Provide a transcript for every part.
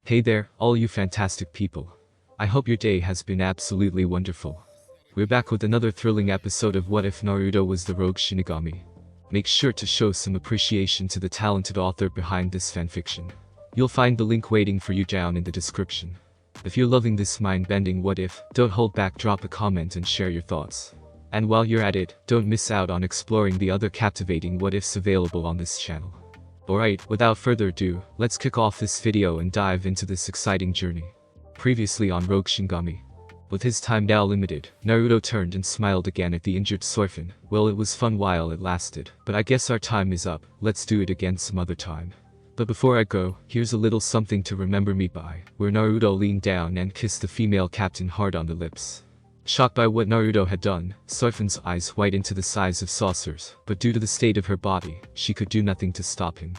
Hey there, all you fantastic people. I hope your day has been absolutely wonderful. We're back with another thrilling episode of What If Naruto Was the Rogue Shinigami. Make sure to show some appreciation to the talented author behind this fanfiction. You'll find the link waiting for you down in the description. If you're loving this mind-bending what if, don't hold back, drop a comment and share your thoughts. And while you're at it, don't miss out on exploring the other captivating what ifs available on this channel. Alright, without further ado, let's kick off this video and dive into this exciting journey. Previously on Rogue Shinigami. With his time now limited, Naruto turned and smiled again at the injured Soifin. Well, it was fun while it lasted, but I guess our time is up, let's do it again some other time. But before I go, here's a little something to remember me by, where Naruto leaned down and kissed the female captain hard on the lips. Shocked by what Naruto had done, Soifin's eyes widened to the size of saucers, but due to the state of her body, she could do nothing to stop him.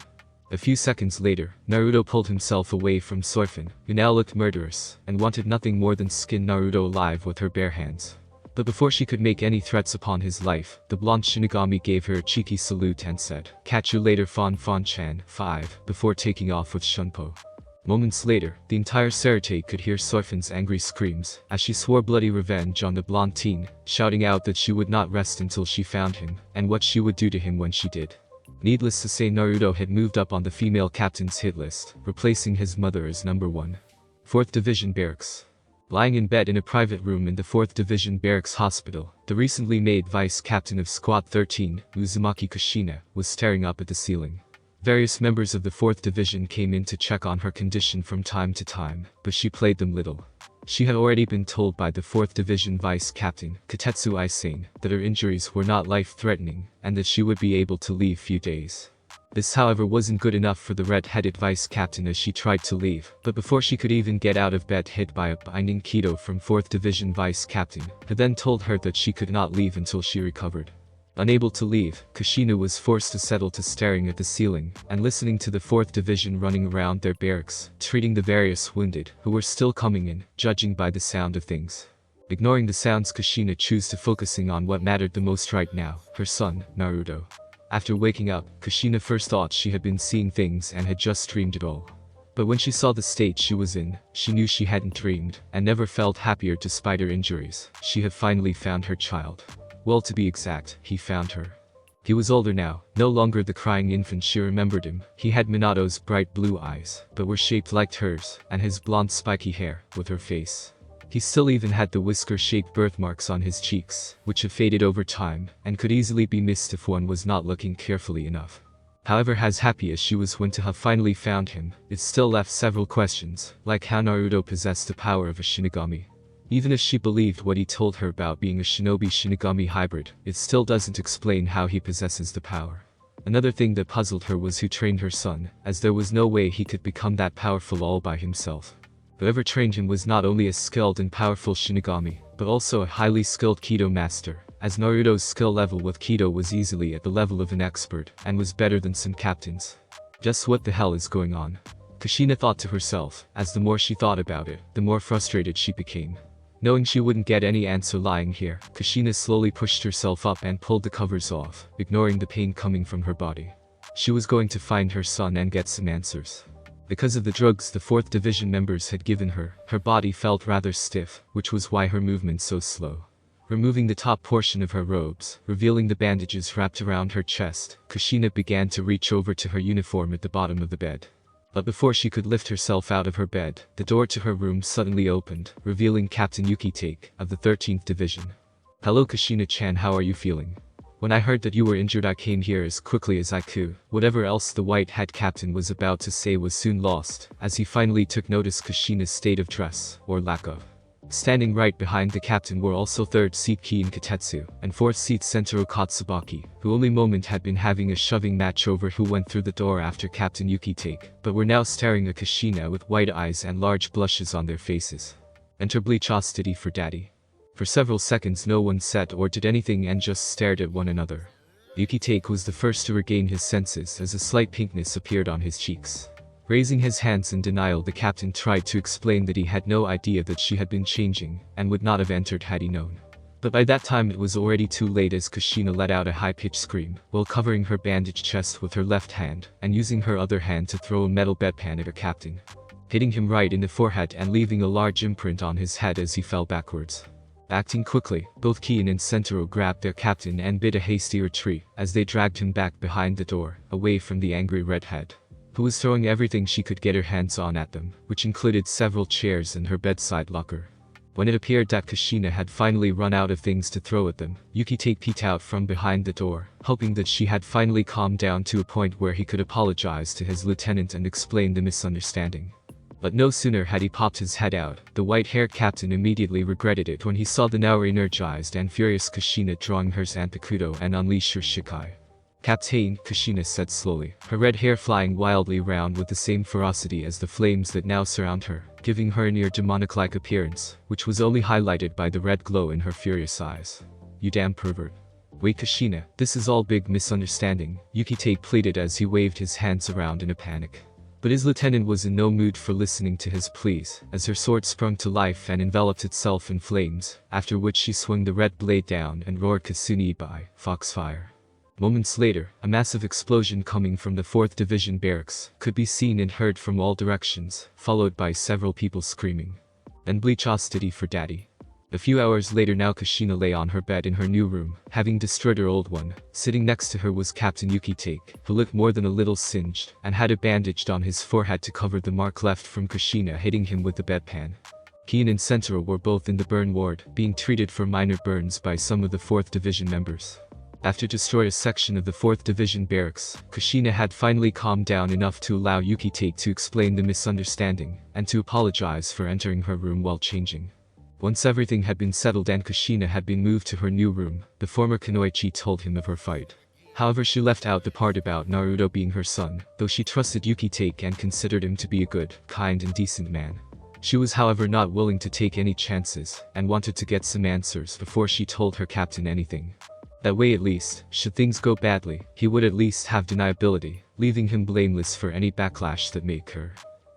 A few seconds later, Naruto pulled himself away from Soifin, who now looked murderous, and wanted nothing more than skin Naruto alive with her bare hands. But before she could make any threats upon his life, the blonde Shinigami gave her a cheeky salute and said, "Catch you later Fan-Fan-chan, 5, before taking off with Shunpo. Moments later, the entire Sarate could hear Soifin's angry screams, as she swore bloody revenge on the blonde teen, shouting out that she would not rest until she found him, and what she would do to him when she did. Needless to say, Naruto had moved up on the female captain's hit list, replacing his mother as number 1. 4th Division Barracks. Lying in bed in a private room in the 4th Division Barracks Hospital, the recently made vice captain of Squad 13, Uzumaki Kushina, was staring up at the ceiling. Various members of the 4th Division came in to check on her condition from time to time, but she played them little. She had already been told by the 4th Division Vice Captain, Katetsu Aisane, that her injuries were not life-threatening, and that she would be able to leave few days. This however wasn't good enough for the red-headed Vice Captain as she tried to leave, but before she could even get out of bed hit by a binding Kido from 4th Division Vice Captain, who then told her that she could not leave until she recovered. Unable to leave, Kushina was forced to settle to staring at the ceiling, and listening to the 4th Division running around their barracks, treating the various wounded, who were still coming in, judging by the sound of things. Ignoring the sounds, Kushina chose to focusing on what mattered the most right now, her son, Naruto. After waking up, Kushina first thought she had been seeing things and had just dreamed it all. But when she saw the state she was in, she knew she hadn't dreamed, and never felt happier despite her injuries. She had finally found her child. Well, to be exact, he found her. He was older now, no longer the crying infant she remembered him. He had Minato's bright blue eyes, but were shaped like hers, and his blonde spiky hair, with her face. He still even had the whisker-shaped birthmarks on his cheeks, which had faded over time, and could easily be missed if one was not looking carefully enough. However, as happy as she was when to have finally found him, it still left several questions, like how Naruto possessed the power of a Shinigami. Even if she believed what he told her about being a shinobi-shinigami hybrid, it still doesn't explain how he possesses the power. Another thing that puzzled her was who trained her son, as there was no way he could become that powerful all by himself. Whoever trained him was not only a skilled and powerful shinigami, but also a highly skilled Kido master, as Naruto's skill level with Kido was easily at the level of an expert, and was better than some captains. Just what the hell is going on? Kushina thought to herself, as the more she thought about it, the more frustrated she became. Knowing she wouldn't get any answer lying here, Kushina slowly pushed herself up and pulled the covers off, ignoring the pain coming from her body. She was going to find her son and get some answers. Because of the drugs the 4th Division members had given her, her body felt rather stiff, which was why her movement so slow. Removing the top portion of her robes, revealing the bandages wrapped around her chest, Kushina began to reach over to her uniform at the bottom of the bed. But before she could lift herself out of her bed, the door to her room suddenly opened, revealing Captain Yuki-take, of the 13th Division. "Hello Kushina-chan, how are you feeling? When I heard that you were injured I came here as quickly as I could." Whatever else the white hat captain was about to say was soon lost, as he finally took notice Kushina's state of dress, or lack of. Standing right behind the captain were also 3rd seat Ki and Katetsu, and 4th seat Sentaro Katsubaki, who only moment had been having a shoving match over who went through the door after Captain Yuki-take, but were now staring at Kushina with wide eyes and large blushes on their faces. Enter Bleachosity for daddy. For several seconds no one said or did anything and just stared at one another. Yuki-take was the first to regain his senses as a slight pinkness appeared on his cheeks. Raising his hands in denial, the captain tried to explain that he had no idea that she had been changing, and would not have entered had he known. But by that time it was already too late, as Kushina let out a high-pitched scream, while covering her bandaged chest with her left hand, and using her other hand to throw a metal bedpan at her captain. hitting him right in the forehead and leaving a large imprint on his head as he fell backwards. Acting quickly, both Kiin and Sentaro grabbed their captain and bid a hasty retreat as they dragged him back behind the door, away from the angry redhead, who was throwing everything she could get her hands on at them, which included several chairs and her bedside locker. When it appeared that Kushina had finally run out of things to throw at them, Yukitake peeked out from behind the door, hoping that she had finally calmed down to a point where he could apologize to his lieutenant and explain the misunderstanding. But no sooner had he popped his head out, the white-haired captain immediately regretted it when he saw the now energized and furious Kushina drawing her Zanpakuto and unleash her Shikai. "Captain," Kushina said slowly, her red hair flying wildly round with the same ferocity as the flames that now surround her, giving her a near demonic-like appearance, which was only highlighted by the red glow in her furious eyes. "You damn pervert. Wait, Kushina, this is all big misunderstanding," Yukitake pleaded as he waved his hands around in a panic. But his lieutenant was in no mood for listening to his pleas, as her sword sprung to life and enveloped itself in flames, after which she swung the red blade down and roared Kasuni by Foxfire. Moments later, a massive explosion coming from the 4th Division barracks could be seen and heard from all directions, followed by several people screaming. "And bleach chastity for daddy." A few hours later now Kushina lay on her bed in her new room, having destroyed her old one. Sitting next to her was Captain Yukitake, who looked more than a little singed, and had it bandaged on his forehead to cover the mark left from Kushina hitting him with the bedpan. Kiin and Sentaro were both in the burn ward, being treated for minor burns by some of the 4th Division members. After destroying a section of the 4th Division barracks, Kushina had finally calmed down enough to allow Yukitake to explain the misunderstanding, and to apologize for entering her room while changing. Once everything had been settled and Kushina had been moved to her new room, the former Kunoichi told him of her fight. However, she left out the part about Naruto being her son, though she trusted Yukitake and considered him to be a good, kind and decent man. She was however not willing to take any chances, and wanted to get some answers before she told her captain anything. That way at least, should things go badly, he would at least have deniability, leaving him blameless for any backlash that may occur.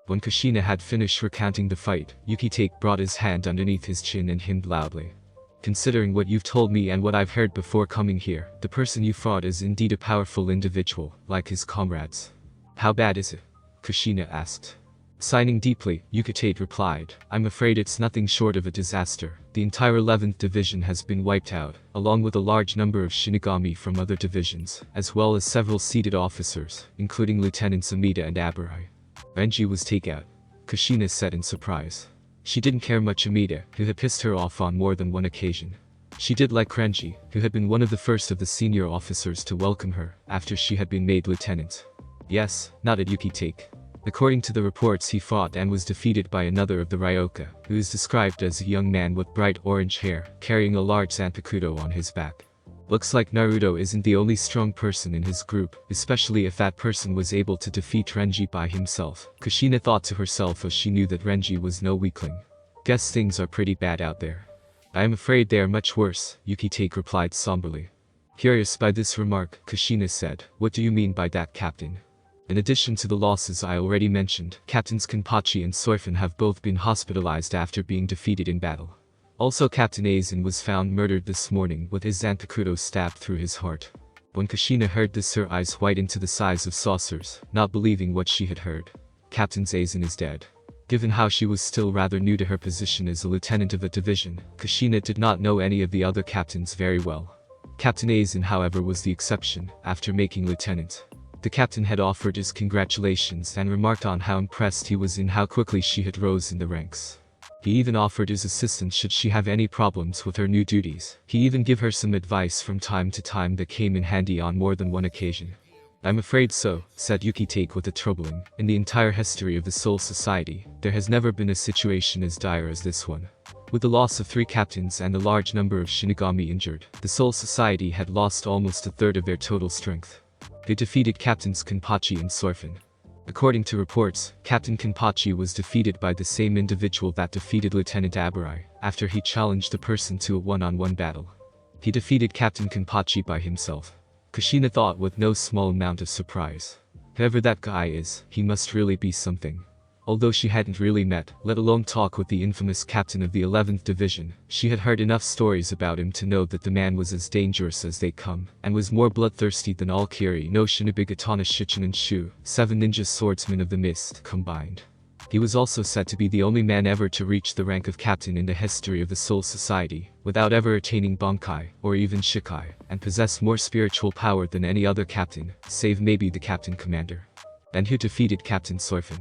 When Kushina had finished recounting the fight, Yukitake brought his hand underneath his chin and hummed loudly. "Considering what you've told me and what I've heard before coming here, the person you fought is indeed a powerful individual, like his comrades. How bad is it?" Kushina asked. Sighing deeply, Yukitake replied, "I'm afraid it's nothing short of a disaster. The entire 11th Division has been wiped out, along with a large number of Shinigami from other divisions, as well as several seated officers, including Lieutenants Amida and Aburai." "Renji was taken out," Kushina said in surprise. She didn't care much Amida, who had pissed her off on more than one occasion. She did like Renji, who had been one of the first of the senior officers to welcome her, after she had been made lieutenant. "Yes," nodded Yukitake. "According to the reports, he fought and was defeated by another of the Ryoka, who is described as a young man with bright orange hair, carrying a large Zanpakuto on his back. Looks like Naruto isn't the only strong person in his group, especially if that person was able to defeat Renji by himself," Kushina thought to herself as she knew that Renji was no weakling. "Guess things are pretty bad out there." "I am afraid they are much worse," Yukitake replied somberly. Curious by this remark, Kushina said, "What do you mean by that, Captain?" "In addition to the losses I already mentioned, Captains Kenpachi and Soifun have both been hospitalized after being defeated in battle. Also, Captain Aizen was found murdered this morning with his Zanpakuto stabbed through his heart." When Kushina heard this, her eyes whitened to the size of saucers, not believing what she had heard. Captain Aizen is dead. Given how she was still rather new to her position as a lieutenant of a division, Kushina did not know any of the other captains very well. Captain Aizen, however, was the exception, after making lieutenant. The captain had offered his congratulations and remarked on how impressed he was in how quickly she had rose in the ranks. He even offered his assistance should she have any problems with her new duties. He even gave her some advice from time to time that came in handy on more than one occasion. "I'm afraid so," said Yukitake with a troubling. "In the entire history of the Soul Society, there has never been a situation as dire as this one. With the loss of 3 captains and a large number of Shinigami injured, the Soul Society had lost almost a third of their total strength. They defeated Captains Kenpachi and Soifun. According to reports, Captain Kenpachi was defeated by the same individual that defeated Lieutenant Aburai, after he challenged the person to a one-on-one battle. He defeated Captain Kenpachi by himself." Kushina thought with no small amount of surprise. Whoever that guy is, he must really be something. Although she hadn't really met, let alone talk with the infamous captain of the 11th Division, she had heard enough stories about him to know that the man was as dangerous as they come, and was more bloodthirsty than all Kiri no Shinobigatana Shichinen Shu, 7 ninja swordsmen of the mist, combined. He was also said to be the only man ever to reach the rank of captain in the history of the Soul Society, without ever attaining Bankai, or even Shikai, and possessed more spiritual power than any other captain, save maybe the captain commander. And who defeated Captain Soifin?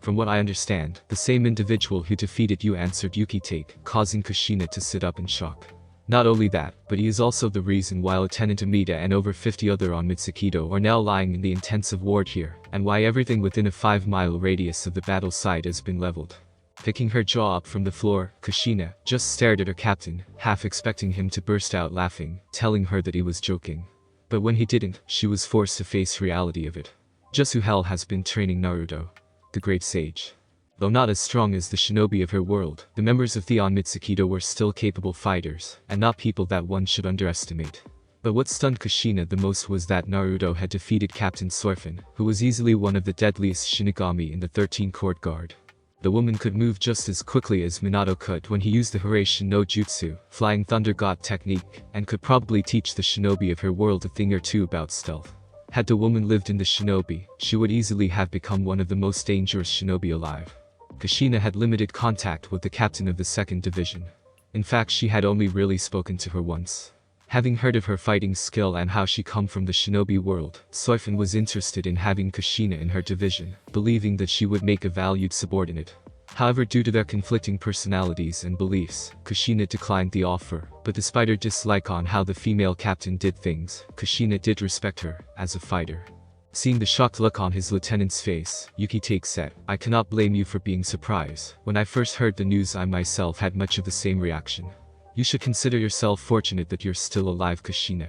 From what I understand, the same individual who defeated you, answered Yuki Take, causing Kushina to sit up in shock. Not only that, but he is also the reason why Lieutenant Amida and over 50 other on Mitsukido are now lying in the intensive ward here, and why everything within a 5-mile radius of the battle site has been leveled. Picking her jaw up from the floor, Kushina just stared at her captain, half expecting him to burst out laughing, telling her that he was joking. But when he didn't, she was forced to face reality of it. Just who hell has been training Naruto? The great sage. Though not as strong as the shinobi of her world, the members of Theon Mitsukido were still capable fighters, and not people that one should underestimate. But what stunned Kushina the most was that Naruto had defeated Captain Soifin, who was easily one of the deadliest Shinigami in the 13 Court Guard. The woman could move just as quickly as Minato could when he used the Hiraishin no Jutsu, Flying Thunder God technique, and could probably teach the shinobi of her world a thing or two about stealth. Had the woman lived in the shinobi, she would easily have become one of the most dangerous shinobi alive. Kushina had limited contact with the captain of the 2nd Division. In fact, she had only really spoken to her once. Having heard of her fighting skill and how she come from the shinobi world, Soifin was interested in having Kushina in her division, believing that she would make a valued subordinate. However, due to their conflicting personalities and beliefs, Kushina declined the offer, but despite her dislike on how the female captain did things, Kushina did respect her as a fighter. Seeing the shocked look on his lieutenant's face, Yuki Take said, "I cannot blame you for being surprised. When I first heard the news, I myself had much of the same reaction. You should consider yourself fortunate that you're still alive, Kushina."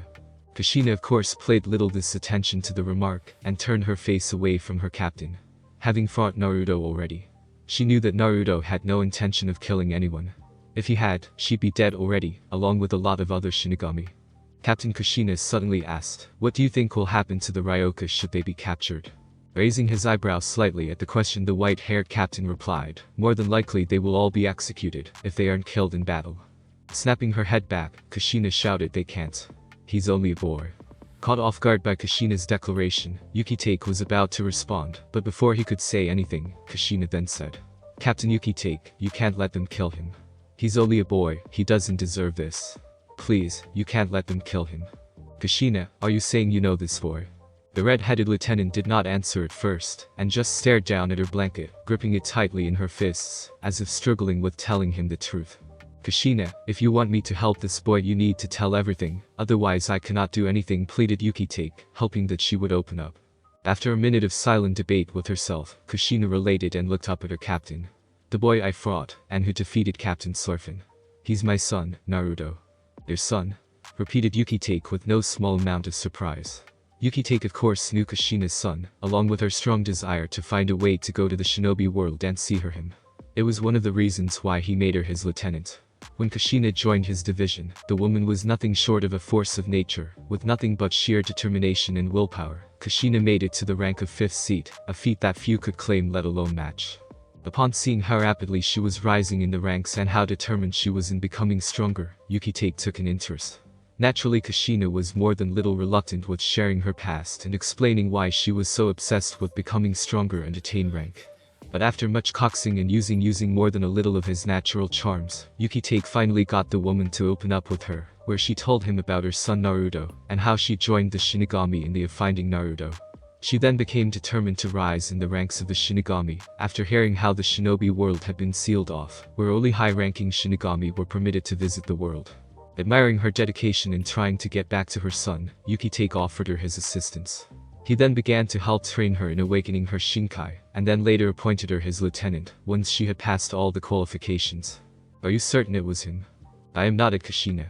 Kushina of course paid little this attention to the remark, and turned her face away from her captain. Having fought Naruto already, she knew that Naruto had no intention of killing anyone. If he had, she'd be dead already, along with a lot of other Shinigami. Captain Kushina suddenly asked, "What do you think will happen to the Ryoka should they be captured?" Raising his eyebrows slightly at the question, the white-haired captain replied, "More than likely they will all be executed, if they aren't killed in battle." Snapping her head back, Kushina shouted, "They can't. He's only a boy." Caught off guard by Kushina's declaration, Yuki Take was about to respond, but before he could say anything, Kushina then said, "Captain Yuki Take, you can't let them kill him. He's only a boy, he doesn't deserve this. Please, you can't let them kill him." "Kushina, are you saying you know this boy?" The red-headed lieutenant did not answer at first, and just stared down at her blanket, gripping it tightly in her fists, as if struggling with telling him the truth. "Kushina, if you want me to help this boy, you need to tell everything, otherwise I cannot do anything," pleaded Yuki Take, hoping that she would open up. After a minute of silent debate with herself, Kushina related and looked up at her captain. "The boy I fought, and who defeated Captain Soifin. He's my son, Naruto." "Their son?" repeated Yuki Take with no small amount of surprise. Yuki Take of course knew Kushina's son, along with her strong desire to find a way to go to the shinobi world and see him. It was one of the reasons why he made her his lieutenant. When Kushina joined his division, the woman was nothing short of a force of nature, with nothing but sheer determination and willpower. Kushina made it to the rank of 5th seat, a feat that few could claim let alone match. Upon seeing how rapidly she was rising in the ranks and how determined she was in becoming stronger, Yuki Take took an interest. Naturally, Kushina was more than little reluctant with sharing her past and explaining why she was so obsessed with becoming stronger and attain rank. But after much coaxing and using more than a little of his natural charms, Yuki Take finally got the woman to open up with her, where she told him about her son Naruto, and how she joined the Shinigami in the of finding Naruto. She then became determined to rise in the ranks of the Shinigami, after hearing how the shinobi world had been sealed off, where only high-ranking Shinigami were permitted to visit the world. Admiring her dedication in trying to get back to her son, Yuki Take offered her his assistance. He then began to help train her in awakening her Shinkai, and then later appointed her his lieutenant, once she had passed all the qualifications. "Are you certain it was him?" "I am not," at Kushina.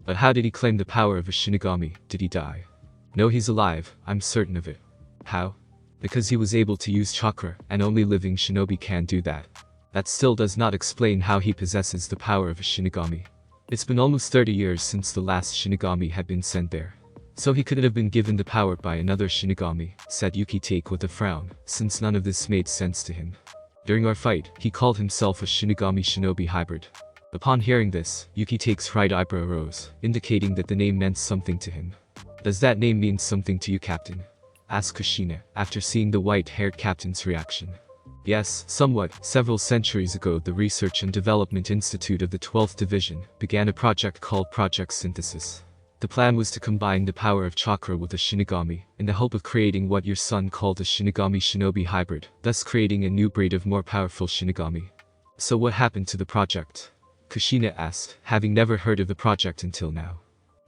"But how did he claim the power of a Shinigami? Did he die?" "No, he's alive, I'm certain of it." "How?" "Because he was able to use chakra, and only living shinobi can do that." "That still does not explain how he possesses the power of a Shinigami. It's been almost 30 years since the last Shinigami had been sent there. So he couldn't have been given the power by another Shinigami," said Yuki Take with a frown, since none of this made sense to him. "During our fight, he called himself a Shinigami-shinobi hybrid." Upon hearing this, Yuki Take's right eyebrow rose, indicating that the name meant something to him. "Does that name mean something to you, Captain?" asked Kushina, after seeing the white-haired captain's reaction. Yes, somewhat. Several centuries ago, the Research and Development Institute of the 12th Division began a project called Project Synthesis. The plan was to combine the power of chakra with a Shinigami, in the hope of creating what your son called a Shinigami-Shinobi hybrid, thus creating a new breed of more powerful Shinigami. So what happened to the project? Kushina asked, having never heard of the project until now.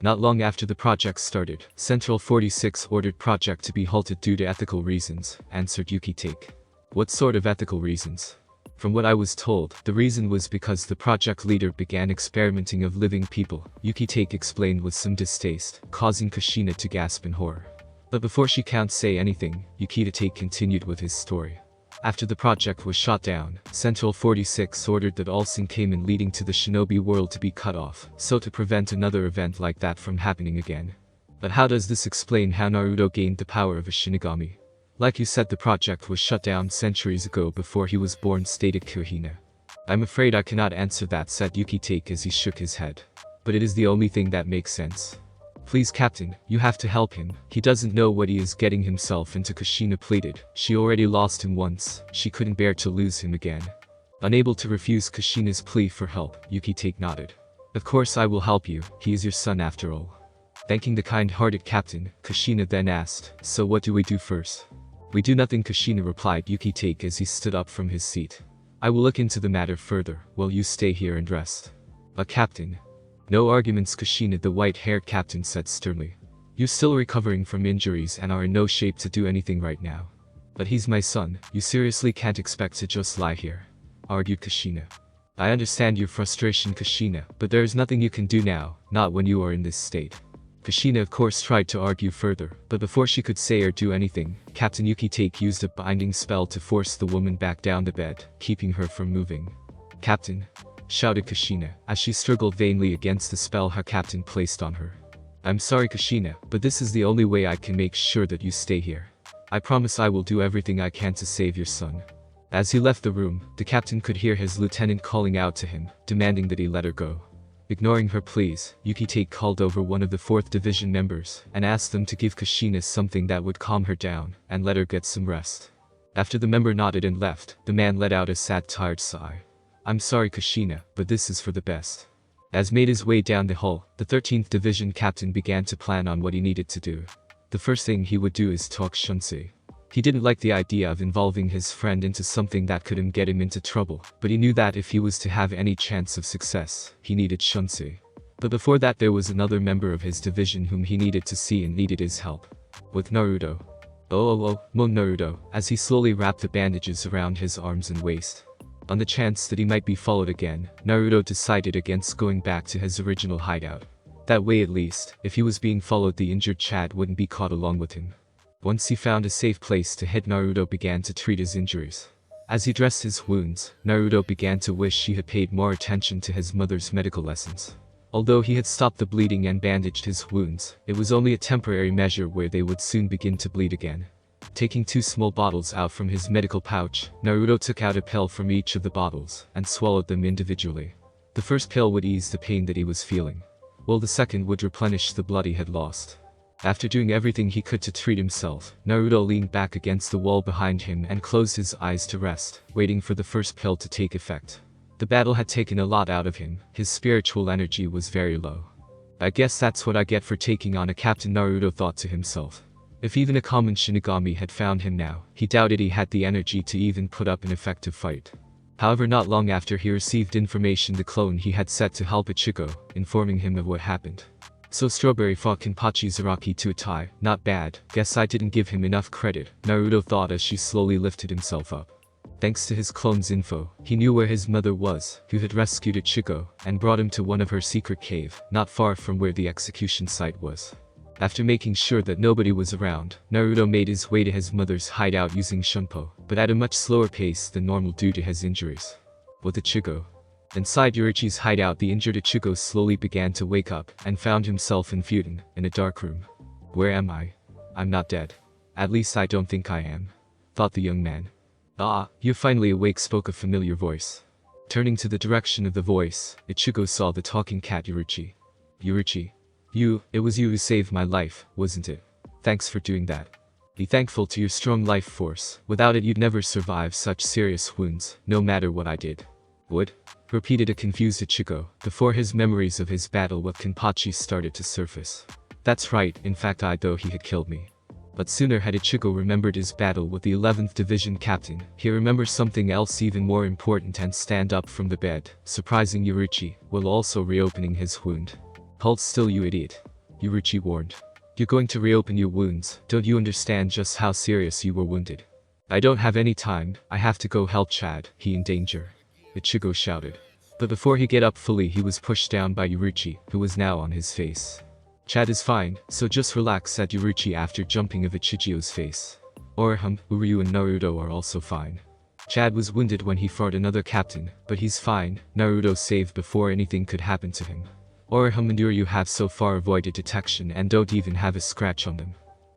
Not long after the project started, Central 46 ordered project to be halted due to ethical reasons, answered Yuki Take. What sort of ethical reasons? From what I was told, the reason was because the project leader began experimenting of living people, Yuki Take explained with some distaste, causing Kushina to gasp in horror. But before she can't say anything, Yuki Take continued with his story. After the project was shot down, Central 46 ordered that all Shinkamen leading to the shinobi world to be cut off, so to prevent another event like that from happening again. But how does this explain how Naruto gained the power of a Shinigami? Like you said, the project was shut down centuries ago before he was born, stated Kuhina. I'm afraid I cannot answer that, said Yuki Take as he shook his head. But it is the only thing that makes sense. Please, Captain, you have to help him. He doesn't know what he is getting himself into, Kushina pleaded. She already lost him once, she couldn't bear to lose him again. Unable to refuse Kushina's plea for help, Yuki Take nodded. Of course I will help you, he is your son after all. Thanking the kind-hearted captain, Kushina then asked, so what do we do first? We do nothing, Kushina replied Yuki Take as he stood up from his seat. I will look into the matter further, while you stay here and rest. But Captain. No arguments, Kushina, the white-haired captain said sternly. You're still recovering from injuries and are in no shape to do anything right now. But he's my son, you seriously can't expect to just lie here, argued Kushina. I understand your frustration, Kushina, but there is nothing you can do now, not when you are in this state. Kushina of course tried to argue further, but before she could say or do anything, Captain Yuki Take used a binding spell to force the woman back down the bed, keeping her from moving. Captain, shouted Kushina, as she struggled vainly against the spell her captain placed on her. I'm sorry, Kushina, but this is the only way I can make sure that you stay here. I promise I will do everything I can to save your son. As he left the room, the captain could hear his lieutenant calling out to him, demanding that he let her go. Ignoring her pleas, Yuki Take called over one of the 4th Division members and asked them to give Kushina something that would calm her down and let her get some rest. After the member nodded and left, the man let out a sad, tired sigh. I'm sorry, Kushina, but this is for the best. As made his way down the hall, the 13th Division captain began to plan on what he needed to do. The first thing he would do is talk Shunsei. He didn't like the idea of involving his friend into something that could get him into trouble, but he knew that if he was to have any chance of success, he needed Shunsei. But before that there was another member of his division whom he needed to see and needed his help. With Naruto. Moaned Naruto, as he slowly wrapped the bandages around his arms and waist. On the chance that he might be followed again, Naruto decided against going back to his original hideout. That way at least, if he was being followed, the injured Chad wouldn't be caught along with him. Once he found a safe place to head, Naruto began to treat his injuries. As he dressed his wounds, Naruto began to wish he had paid more attention to his mother's medical lessons. Although he had stopped the bleeding and bandaged his wounds, it was only a temporary measure where they would soon begin to bleed again. Taking 2 small bottles out from his medical pouch, Naruto took out a pill from each of the bottles and swallowed them individually. The first pill would ease the pain that he was feeling, while the second would replenish the blood he had lost. After doing everything he could to treat himself, Naruto leaned back against the wall behind him and closed his eyes to rest, waiting for the first pill to take effect. The battle had taken a lot out of him, his spiritual energy was very low. I guess that's what I get for taking on a captain, Naruto thought to himself. If even a common Shinigami had found him now, he doubted he had the energy to even put up an effective fight. However, not long after he received information the clone he had set to help Ichigo, informing him of what happened. So Strawberry fought Kenpachi Zaraki to a tie, not bad, guess I didn't give him enough credit, Naruto thought as she slowly lifted himself up. Thanks to his clone's info, he knew where his mother was, who had rescued Ichigo, and brought him to one of her secret cave, not far from where the execution site was. After making sure that nobody was around, Naruto made his way to his mother's hideout using Shunpo, but at a much slower pace than normal due to his injuries. With Ichigo. Inside Yorichi's hideout, the injured Ichigo slowly began to wake up and found himself in Fuden, in a dark room. Where am I? I'm not dead. At least I don't think I am, thought the young man. Ah, you're finally awake, spoke a familiar voice. Turning to the direction of the voice, Ichigo saw the talking cat Yorichi. Yorichi. It was you who saved my life, wasn't it? Thanks for doing that. Be thankful to your strong life force. Without it you'd never survive such serious wounds, no matter what I did. Would? Repeated a confused Ichigo, before his memories of his battle with Kenpachi started to surface. That's right, in fact though he had killed me. But sooner had Ichigo remembered his battle with the 11th Division captain, he remembers something else even more important and stand up from the bed, surprising Yuruchi, while also reopening his wound. Hold still you idiot. Yuruchi warned. You're going to reopen your wounds, don't you understand just how serious you were wounded? I don't have any time, I have to go help Chad, he in danger. Ichigo shouted. But before he get up fully he was pushed down by Yuruchi, who was now on his face. Chad is fine, so just relax, said Yuruchi after jumping of Ichigo's face. Uryu and Naruto are also fine. Chad was wounded when he fought another captain, but he's fine, Naruto saved before anything could happen to him. And Uryu have so far avoided detection and don't even have a scratch on them.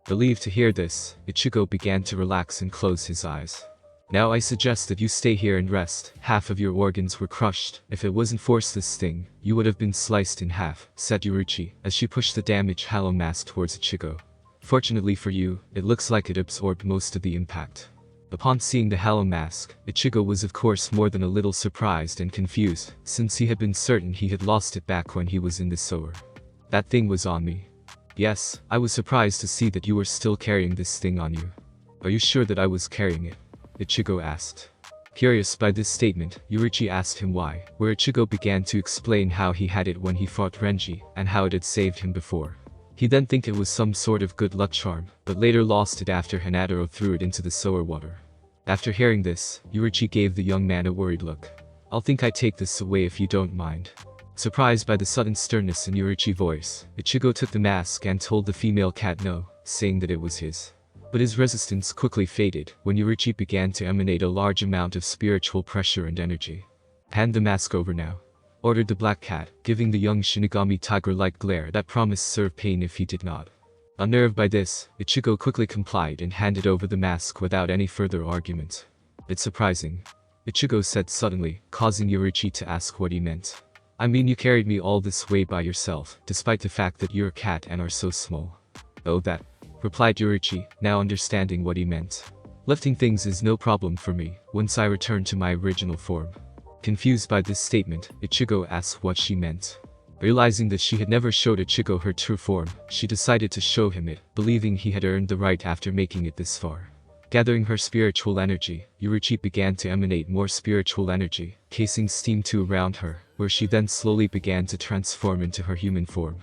Relieved to hear this, Ichigo began to relax and close his eyes. Now I suggest that you stay here and rest, half of your organs were crushed, if it wasn't for this thing, you would have been sliced in half, said Yuruchi, as she pushed the damaged hollow mask towards Ichigo. Fortunately for you, it looks like it absorbed most of the impact. Upon seeing the hollow mask, Ichigo was of course more than a little surprised and confused, since he had been certain he had lost it back when he was in the sewer. That thing was on me. Yes, I was surprised to see that you were still carrying this thing on you. Are you sure that I was carrying it? Ichigo asked. Curious by this statement, Yuruchi asked him why, where Ichigo began to explain how he had it when he fought Renji, and how it had saved him before. He then think it was some sort of good luck charm, but later lost it after Hinata threw it into the sewer water. After hearing this, Yuruchi gave the young man a worried look. I'll think I take this away if you don't mind. Surprised by the sudden sternness in Yuruchi's voice, Ichigo took the mask and told the female cat no, saying that it was his. But his resistance quickly faded when Yuruchi began to emanate a large amount of spiritual pressure and energy. Hand the mask over now, ordered the black cat, giving the young Shinigami tiger-like glare that promised serve pain if he did not. Unnerved by this, Ichigo quickly complied and handed over the mask without any further argument. It's surprising, Ichigo said suddenly, causing Yuruchi to ask what he meant. I mean you carried me all this way by yourself, despite the fact that you're a cat and are so small. Oh that, replied Yuruchi, now understanding what he meant. Lifting things is no problem for me, once I return to my original form. Confused by this statement, Ichigo asked what she meant. Realizing that she had never showed Ichigo her true form, she decided to show him it, believing he had earned the right after making it this far. Gathering her spiritual energy, Yuruchi began to emanate more spiritual energy, casing steam too around her, where she then slowly began to transform into her human form.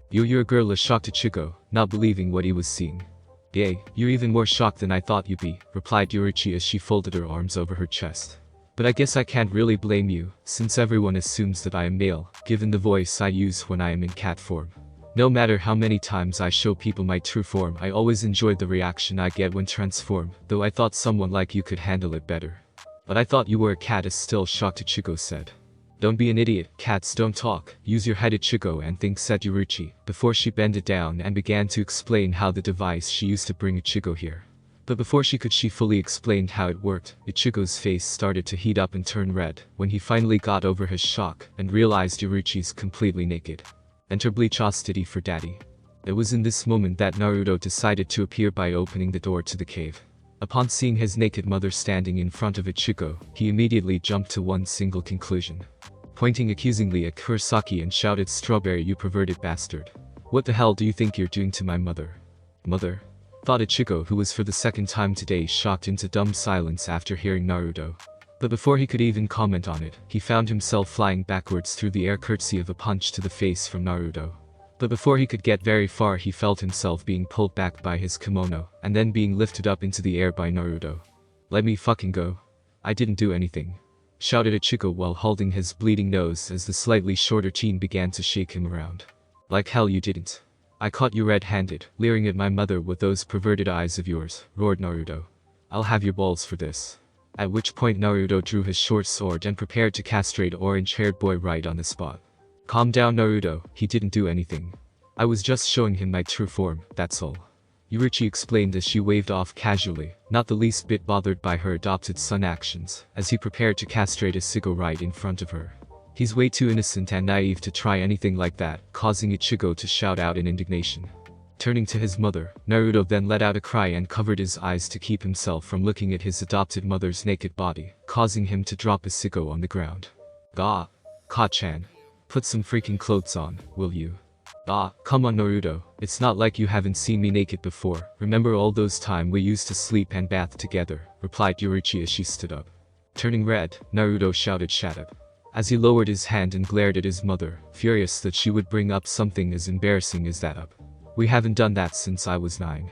You're a girl, shocked Ichigo, not believing what he was seeing. Yay, you're even more shocked than I thought you'd be, replied Yuruchi as she folded her arms over her chest. But I guess I can't really blame you, since everyone assumes that I am male, given the voice I use when I am in cat form. No matter how many times I show people my true form, I always enjoyed the reaction I get when transformed, though I thought someone like you could handle it better. But I thought you were a cat, is still shocked Ichigo said. Don't be an idiot, cats don't talk, use your head Ichigo and think, said Yuruchi, before she bended down and began to explain how the device she used to bring Ichigo here. But before she fully explained how it worked, Ichigo's face started to heat up and turn red, when he finally got over his shock, and realized Yuruchi's completely naked. Enter bleachosity for daddy. It was in this moment that Naruto decided to appear by opening the door to the cave. Upon seeing his naked mother standing in front of Ichigo, he immediately jumped to one single conclusion. Pointing accusingly at Kurosaki and shouted, "Strawberry, you perverted bastard. What the hell do you think you're doing to my mother?" Mother? Thought Ichigo, who was for the second time today shocked into dumb silence after hearing Naruto. But before he could even comment on it, he found himself flying backwards through the air courtesy of a punch to the face from Naruto. But before he could get very far he felt himself being pulled back by his kimono, and then being lifted up into the air by Naruto. Let me fucking go. I didn't do anything, shouted Ichigo while holding his bleeding nose as the slightly shorter teen began to shake him around. Like hell you didn't. I caught you red-handed, leering at my mother with those perverted eyes of yours, roared Naruto. I'll have your balls for this. At which point Naruto drew his short sword and prepared to castrate orange-haired boy right on the spot. Calm down Naruto, he didn't do anything. I was just showing him my true form, that's all. Yuruchi explained as she waved off casually, not the least bit bothered by her adopted son actions, as he prepared to castrate Ichigo right in front of her. He's way too innocent and naive to try anything like that, causing Ichigo to shout out in indignation. Turning to his mother, Naruto then let out a cry and covered his eyes to keep himself from looking at his adopted mother's naked body, causing him to drop his Ichigo on the ground. "Ah, Ka-chan. Put some freaking clothes on, will you?" "Ah, come on Naruto, it's not like you haven't seen me naked before, remember all those time we used to sleep and bath together," replied Yurichi as she stood up. Turning red, Naruto shouted "Shut up," as he lowered his hand and glared at his mother, furious that she would bring up something as embarrassing as that up. "We haven't done that since I was 9.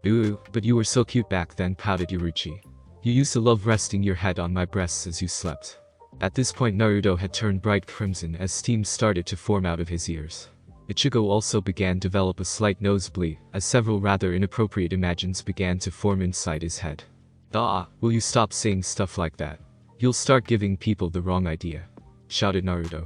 Ooh, but you were so cute back then," pouted Yurichi. "You used to love resting your head on my breasts as you slept." At this point Naruto had turned bright crimson as steam started to form out of his ears. Ichigo also began to develop a slight nosebleed, as several rather inappropriate imagines began to form inside his head. "Ah, will you stop saying stuff like that? You'll start giving people the wrong idea," shouted Naruto.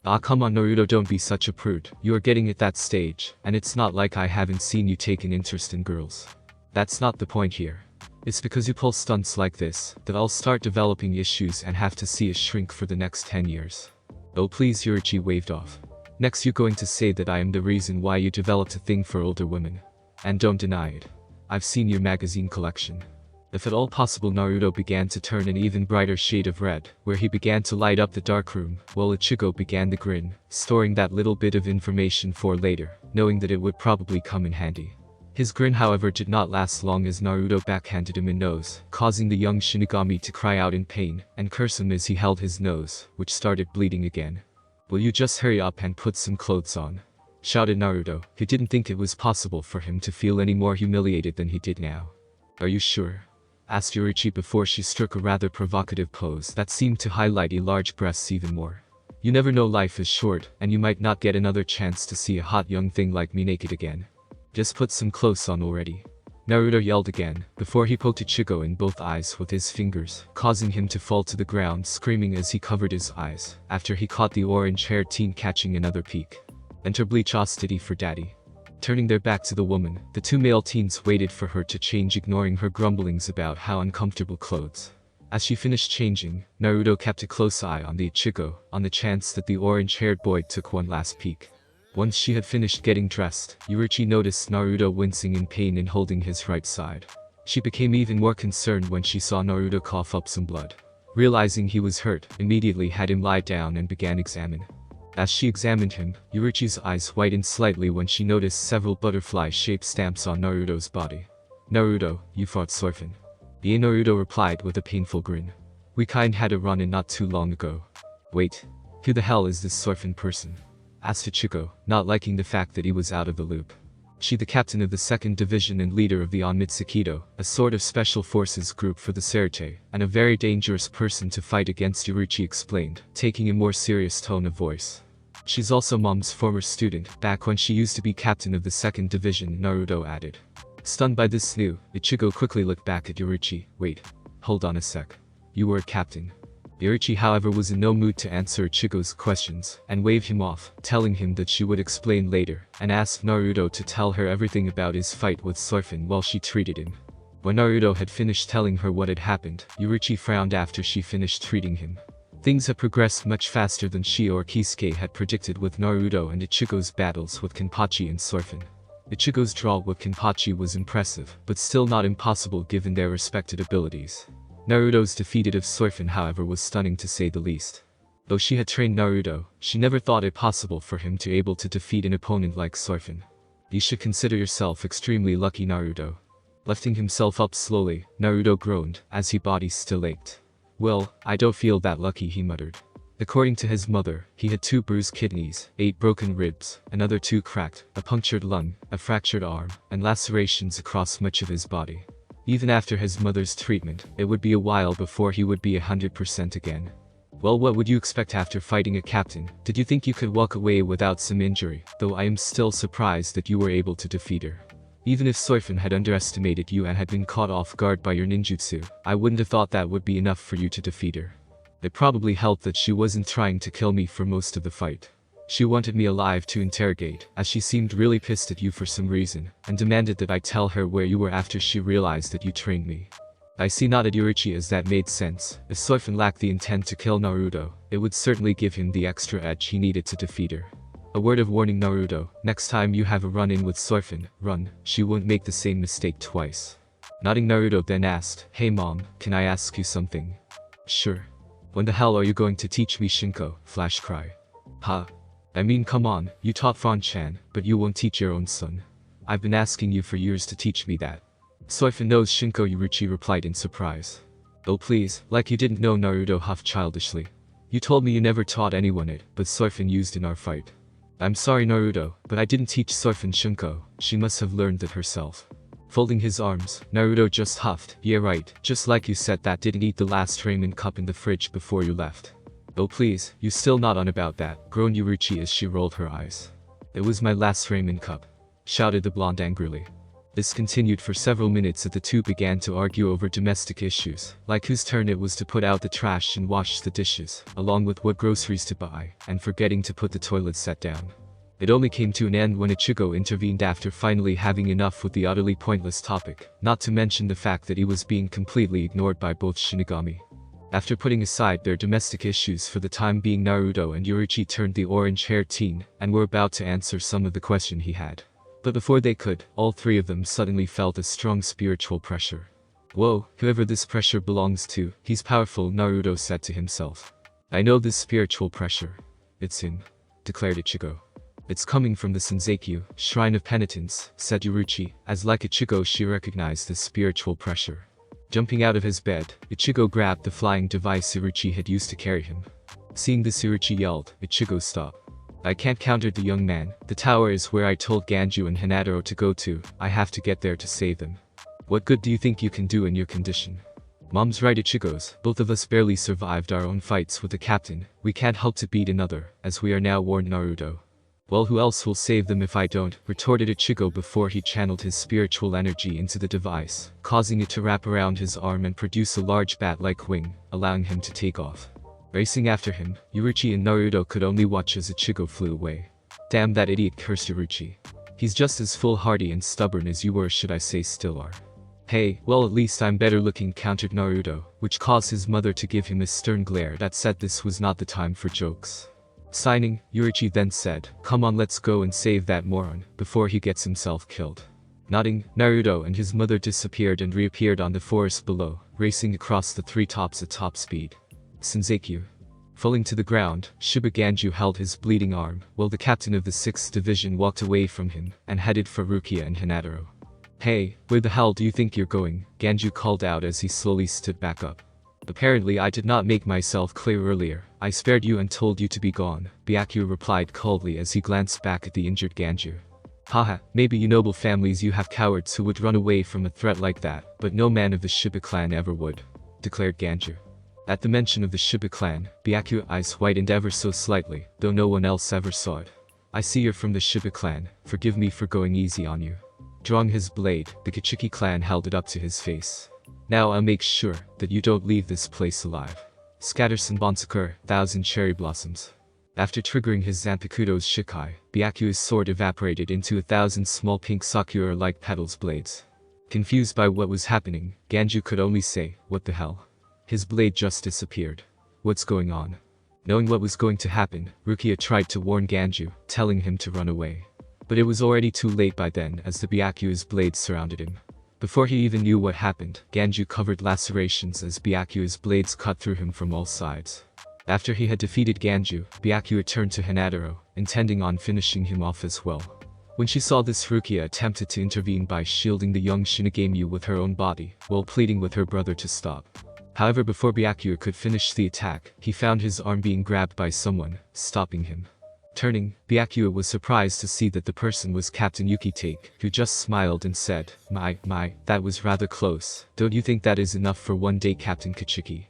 "Ah, come on Naruto, don't be such a prude, you are getting at that stage, and it's not like I haven't seen you take an interest in girls. That's not the point here. It's because you pull stunts like this, that I'll start developing issues and have to see a shrink for the next 10 years. "Oh please," Yurichi waved off. "Next you're going to say that I am the reason why you developed a thing for older women. And don't deny it. I've seen your magazine collection." If at all possible, Naruto began to turn an even brighter shade of red, where he began to light up the dark room, while Ichigo began to grin, storing that little bit of information for later, knowing that it would probably come in handy. His grin however did not last long as Naruto backhanded him in nose, causing the young Shinigami to cry out in pain, and curse him as he held his nose, which started bleeding again. "Will you just hurry up and put some clothes on?" shouted Naruto, who didn't think it was possible for him to feel any more humiliated than he did now. "Are you sure?" asked Yurichi before she struck a rather provocative pose that seemed to highlight her large breasts even more. "You never know, life is short, and you might not get another chance to see a hot young thing like me naked again. Just put some clothes on already." Naruto yelled again, before he poked Ichigo in both eyes with his fingers, causing him to fall to the ground screaming as he covered his eyes, after he caught the orange-haired teen catching another peek. Enter Bleach Ostity for daddy. Turning their back to the woman, the two male teens waited for her to change, ignoring her grumblings about how uncomfortable clothes. As she finished changing, Naruto kept a close eye on the Ichigo, on the chance that the orange-haired boy took one last peek. Once she had finished getting dressed, Yurichi noticed Naruto wincing in pain and holding his right side. She became even more concerned when she saw Naruto cough up some blood. Realizing he was hurt, immediately had him lie down and began examine. As she examined him, Yurichi's eyes whitened slightly when she noticed several butterfly-shaped stamps on Naruto's body. "Naruto, you fought Sorfin." Yeah, Naruto replied with a painful grin. "We kind had a run-in not too long ago." "Wait, who the hell is this Sorfin person?" asked Ichigo, not liking the fact that he was out of the loop. "She, the captain of the 2nd Division and leader of the Onmitsukido, a sort of special forces group for the Serite, and a very dangerous person to fight against," Yurichi explained, taking a more serious tone of voice. "She's also Mom's former student, back when she used to be captain of the 2nd Division," Naruto added. Stunned by this news, Ichigo quickly looked back at Yurichi. "Wait, hold on a sec. You were a captain?" Yurichi however was in no mood to answer Ichigo's questions, and waved him off, telling him that she would explain later, and asked Naruto to tell her everything about his fight with Sorfin while she treated him. When Naruto had finished telling her what had happened, Yurichi frowned after she finished treating him. Things had progressed much faster than she or Kisuke had predicted with Naruto and Ichigo's battles with Kenpachi and Sorfin. Ichigo's draw with Kenpachi was impressive, but still not impossible given their respected abilities. Naruto's defeat of Sorfin however was stunning to say the least. Though she had trained Naruto, she never thought it possible for him to able to defeat an opponent like Sorfin. "You should consider yourself extremely lucky, Naruto." Lifting himself up slowly, Naruto groaned, as his body still ached. "Well, I don't feel that lucky," he muttered. According to his mother, he had 2 bruised kidneys, 8 broken ribs, another 2 cracked, a punctured lung, a fractured arm, and lacerations across much of his body. Even after his mother's treatment, it would be a while before he would be 100% again. "Well, what would you expect after fighting a captain? Did you think you could walk away without some injury? Though I am still surprised that you were able to defeat her. Even if Sorfin had underestimated you and had been caught off guard by your ninjutsu, I wouldn't have thought that would be enough for you to defeat her. It probably helped that she wasn't trying to kill me for most of the fight. She wanted me alive to interrogate, as she seemed really pissed at you for some reason, and demanded that I tell her where you were after she realized that you trained me." I see, nodded Yurichi, as that made sense. If Sorfin lacked the intent to kill Naruto, it would certainly give him the extra edge he needed to defeat her. A word of warning, Naruto, next time you have a run-in with Soifin, run, she won't make the same mistake twice. Nodding, Naruto then asked, hey mom, can I ask you something? Sure. When the hell are you going to teach me Shinko? Flash cry. Ha. I mean, come on, you taught Fran-chan, but you won't teach your own son. I've been asking you for years to teach me that. Soifin knows Shinko, Yuruchi replied in surprise. Oh please, like you didn't know, Naruto huffed childishly. You told me you never taught anyone it, but Soifin used in our fight. I'm sorry Naruto, but I didn't teach Soifin Shinko, she must have learned it herself. Folding his arms, Naruto just huffed, yeah right, just like you said that didn't eat the last ramen cup in the fridge before you left. Oh please, you still not on about that, groaned Yuruchi as she rolled her eyes. It was my last ramen cup, shouted the blonde angrily. This continued for several minutes as the two began to argue over domestic issues, like whose turn it was to put out the trash and wash the dishes, along with what groceries to buy, and forgetting to put the toilet set down. It only came to an end when Ichigo intervened after finally having enough with the utterly pointless topic, not to mention the fact that he was being completely ignored by both Shinigami. After putting aside their domestic issues for the time being, Naruto and Yuruchi turned the orange-haired teen, and were about to answer some of the question he had. But before they could, all three of them suddenly felt a strong spiritual pressure. Whoa, whoever this pressure belongs to, he's powerful, Naruto said to himself. I know this spiritual pressure. It's him, declared Ichigo. It's coming from the Senzakyu, Shrine of Penitence, said Yuruchi, as like Ichigo she recognized this spiritual pressure. Jumping out of his bed, Ichigo grabbed the flying device Yuruchi had used to carry him. Seeing this, Yuruchi yelled, Ichigo stop. I can't, countered the young man, the tower is where I told Ganju and Hinataro to go to, I have to get there to save them. What good do you think you can do in your condition? Mom's right, Ichigo's, both of us barely survived our own fights with the captain, we can't help to beat another, as we are now, warned Naruto. Well, who else will save them if I don't, retorted Ichigo before he channeled his spiritual energy into the device, causing it to wrap around his arm and produce a large bat-like wing, allowing him to take off. Racing after him, Yuruchi and Naruto could only watch as Ichigo flew away. Damn that idiot, cursed Yuruchi. He's just as foolhardy and stubborn as you were, should I say still are. Hey, well at least I'm better looking, countered Naruto, which caused his mother to give him a stern glare that said this was not the time for jokes. Signing, Yuruchi then said, come on, let's go and save that moron, before he gets himself killed. Nodding, Naruto and his mother disappeared and reappeared on the forest below, racing across the three tops at top speed. Senzakyu. Falling to the ground, Shiba Ganju held his bleeding arm, while the captain of the 6th division walked away from him, and headed for Rukia and Hinataro. Hey, where the hell do you think you're going? Ganju called out as he slowly stood back up. Apparently I did not make myself clear earlier, I spared you and told you to be gone, Byakuya replied coldly as he glanced back at the injured Ganju. Haha, maybe you noble families you have cowards who would run away from a threat like that, but no man of the Shiba clan ever would, declared Ganju. At the mention of the Shiba clan, Byakuya's eyes whitened ever so slightly, though no one else ever saw it. I see you're from the Shiba clan, forgive me for going easy on you. Drawing his blade, the Kichiki clan held it up to his face. Now I'll make sure that you don't leave this place alive. Scatter Senbonsakur, 1,000 cherry blossoms. After triggering his Zanpakuto's Shikai, Byakuya's sword evaporated into 1,000 small pink sakura-like petals blades. Confused by what was happening, Ganju could only say, what the hell? His blade just disappeared. What's going on? Knowing what was going to happen, Rukia tried to warn Ganju, telling him to run away. But it was already too late by then as the Byakuya's blades surrounded him. Before he even knew what happened, Ganju covered lacerations as Byakuya's blades cut through him from all sides. After he had defeated Ganju, Byakuya turned to Hinataro, intending on finishing him off as well. When she saw this, Rukia attempted to intervene by shielding the young Shinigami with her own body, while pleading with her brother to stop. However, before Byakuya could finish the attack, he found his arm being grabbed by someone, stopping him. Turning, Byakuya was surprised to see that the person was Captain Yuki-take, who just smiled and said, My, that was rather close. Don't you think that is enough for one day, Captain Kichiki?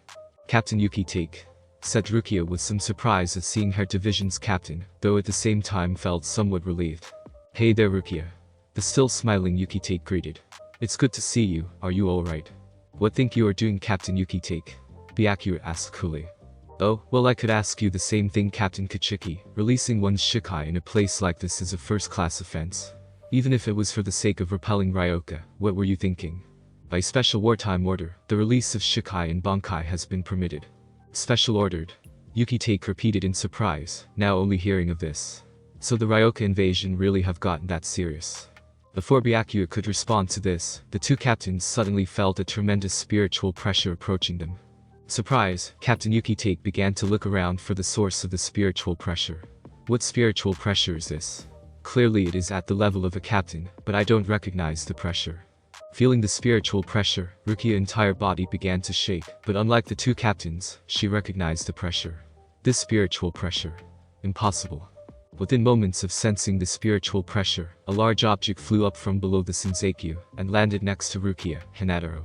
Captain Yuki-take, said Rukia with some surprise at seeing her division's captain, though at the same time felt somewhat relieved. Hey there, Rukia. The still smiling Yuki-take greeted. It's good to see you, are you alright? What think you are doing, Captain Yuki-take? Byakuya asked coolly. Oh, well, I could ask you the same thing, Captain Kichiki. Releasing one's Shikai in a place like this is a first-class offense. Even if it was for the sake of repelling Ryoka, what were you thinking? By special wartime order, the release of Shikai and Bankai has been permitted. Special ordered. Yuki-take repeated in surprise, now only hearing of this. So the Ryoka invasion really have gotten that serious. Before Byakuya could respond to this, the two captains suddenly felt a tremendous spiritual pressure approaching them. Surprise, Captain Yukitake began to look around for the source of the spiritual pressure. What spiritual pressure is this? Clearly it is at the level of a captain, but I don't recognize the pressure. Feeling the spiritual pressure, Rukia's entire body began to shake, but unlike the two captains, she recognized the pressure. This spiritual pressure. Impossible. Within moments of sensing the spiritual pressure, a large object flew up from below the Senzakyu and landed next to Rukia, Hinataro.